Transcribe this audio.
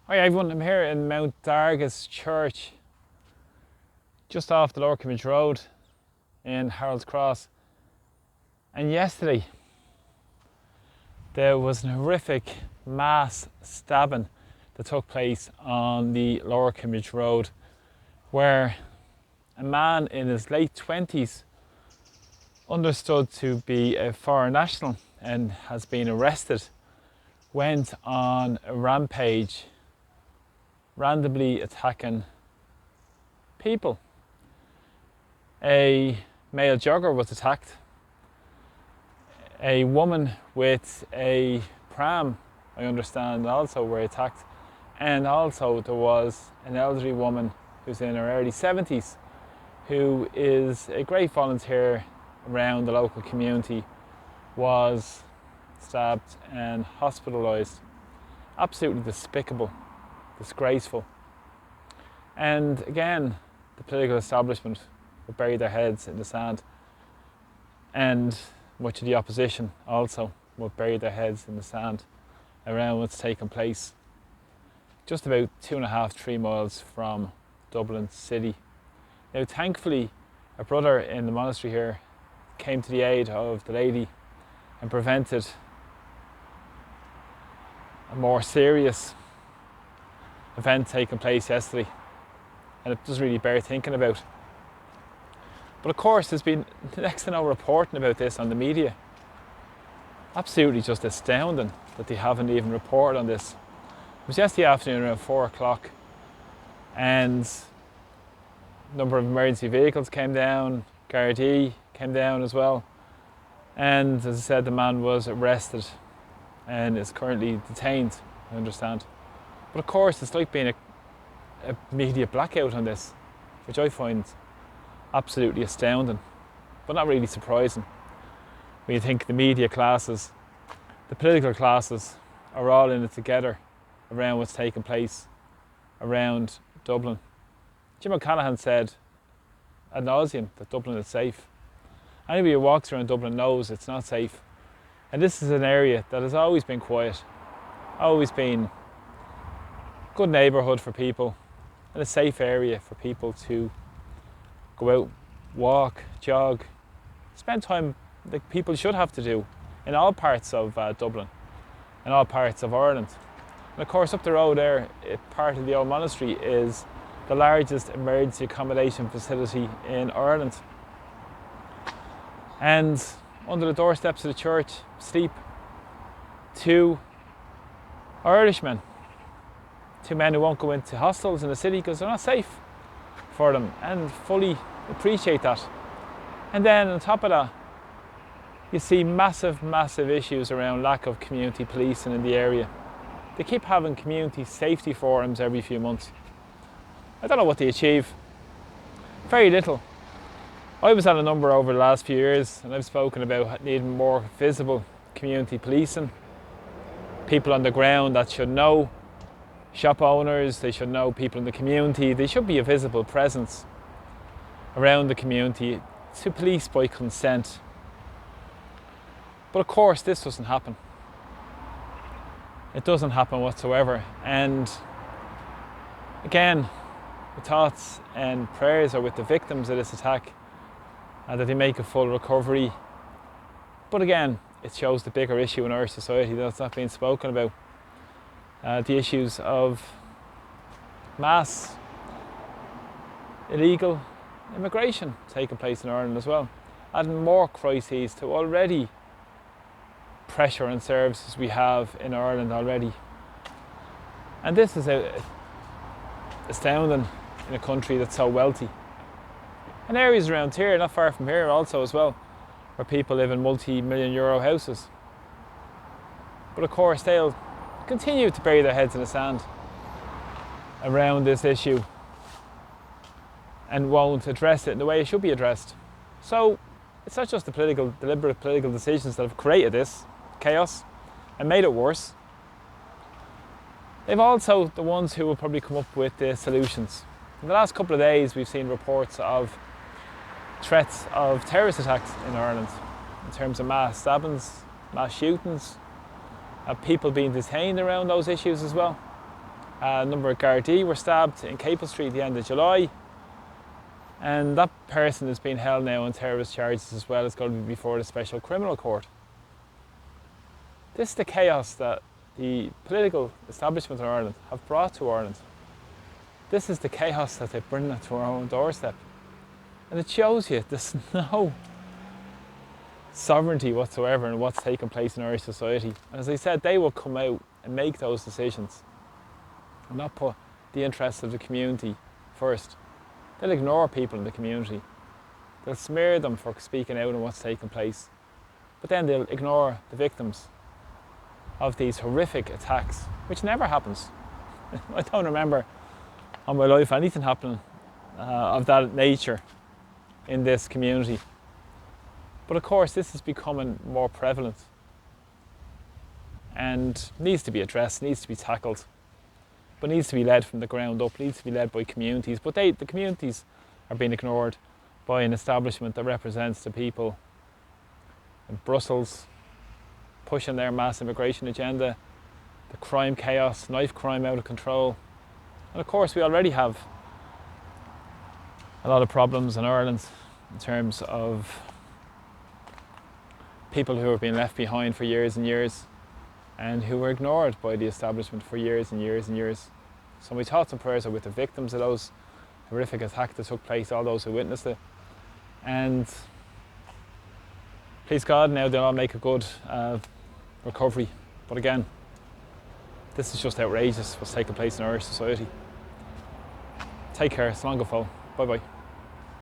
Hi everyone, I'm here in Mount Dargis Church, just off the Lower Commitch Road in Harold's Cross. And yesterday there was an horrific mass stabbing that took place on the Lower Commitch Road, where a man in his late 20s, understood to be a foreign national and has been arrested, went on a rampage, randomly attacking people. A male jogger was attacked. A woman with a pram, I understand, also were attacked. And also there was an elderly woman who's in her early 70s who is a great volunteer around the local community, was stabbed and hospitalised. Absolutely despicable. Disgraceful. And again, the political establishment will bury their heads in the sand, and much of the opposition also will bury their heads in the sand around what's taken place just about 2.5-3 miles from Dublin city. Now thankfully a brother in the monastery here came to the aid of the lady and prevented a more serious event taking place yesterday, and it does really bear thinking about. But of course there's been next to no reporting about this on the media. Absolutely just astounding that they haven't even reported on this. It was yesterday afternoon around 4 o'clock, and a number of emergency vehicles came down, Gardaí came down as well, and as I said, the man was arrested and is currently detained, I understand. But of course it's like being a media blackout on this, which I find absolutely astounding, but not really surprising when you think the media classes, the political classes, are all in it together around what's taking place around Dublin. Jim O'Callaghan said ad nauseum that Dublin is safe. Anybody who walks around Dublin knows it's not safe. And this is an area that has always been quiet, always been good neighbourhood for people, and a safe area for people to go out, walk, jog, spend time like people should have to do in all parts of Dublin and all parts of Ireland. And of course up the road there, part of the old monastery, is the largest emergency accommodation facility in Ireland. And under the doorsteps of the church sleep 2 Irishmen, 2 men who won't go into hostels in the city because they're not safe for them, and fully appreciate that. And then on top of that, you see massive issues around lack of community policing in the area. They keep having community safety forums every few months. I don't know what they achieve. Very little. I was at a number over the last few years, and I've spoken about needing more visible community policing. People on the ground that should know shop owners, they should know people in the community. They should be a visible presence around the community to police by consent. But of course this doesn't happen. It doesn't happen whatsoever. And again, the thoughts and prayers are with the victims of this attack, and that they make a full recovery. But again, it shows the bigger issue in our society that's not being spoken about. The issues of mass illegal immigration taking place in Ireland as well, adding more crises to already pressure and services we have in Ireland already. And this is astounding in a country that's so wealthy. And areas around here, not far from here also as well, where people live in multi-million euro houses. But of course they'll continue to bury their heads in the sand around this issue and won't address it in the way it should be addressed. So it's not just the deliberate political decisions that have created this chaos and made it worse. They've also the ones who will probably come up with the solutions. In the last couple of days we've seen reports of threats of terrorist attacks in Ireland in terms of mass stabbings, mass shootings, people being detained around those issues as well. A number of Gardaí were stabbed in Capel Street at the end of July. And that person is being held now on terrorist charges as well. It's going to be before the Special Criminal Court. This is the chaos that the political establishment in Ireland have brought to Ireland. This is the chaos that they bring to our own doorstep. And it shows you there's no sovereignty whatsoever in what's taking place in Irish society. And as I said, they will come out and make those decisions and not put the interests of the community first. They'll ignore people in the community. They'll smear them for speaking out on what's taking place. But then they'll ignore the victims of these horrific attacks, which never happens. I don't remember on my life anything happening of that nature in this community. But of course this is becoming more prevalent and needs to be addressed, needs to be tackled, but needs to be led from the ground up, needs to be led by communities. But the communities are being ignored by an establishment that represents the people in Brussels, pushing their mass immigration agenda, the crime chaos, knife crime out of control. And of course we already have a lot of problems in Ireland in terms of people who have been left behind for years and years and who were ignored by the establishment for years and years and years. So my thoughts and prayers are with the victims of those horrific attacks that took place, all those who witnessed it. And please God, now they'll all make a good recovery. But again, this is just outrageous what's taking place in Irish society. Take care, slán go fóill. Bye bye.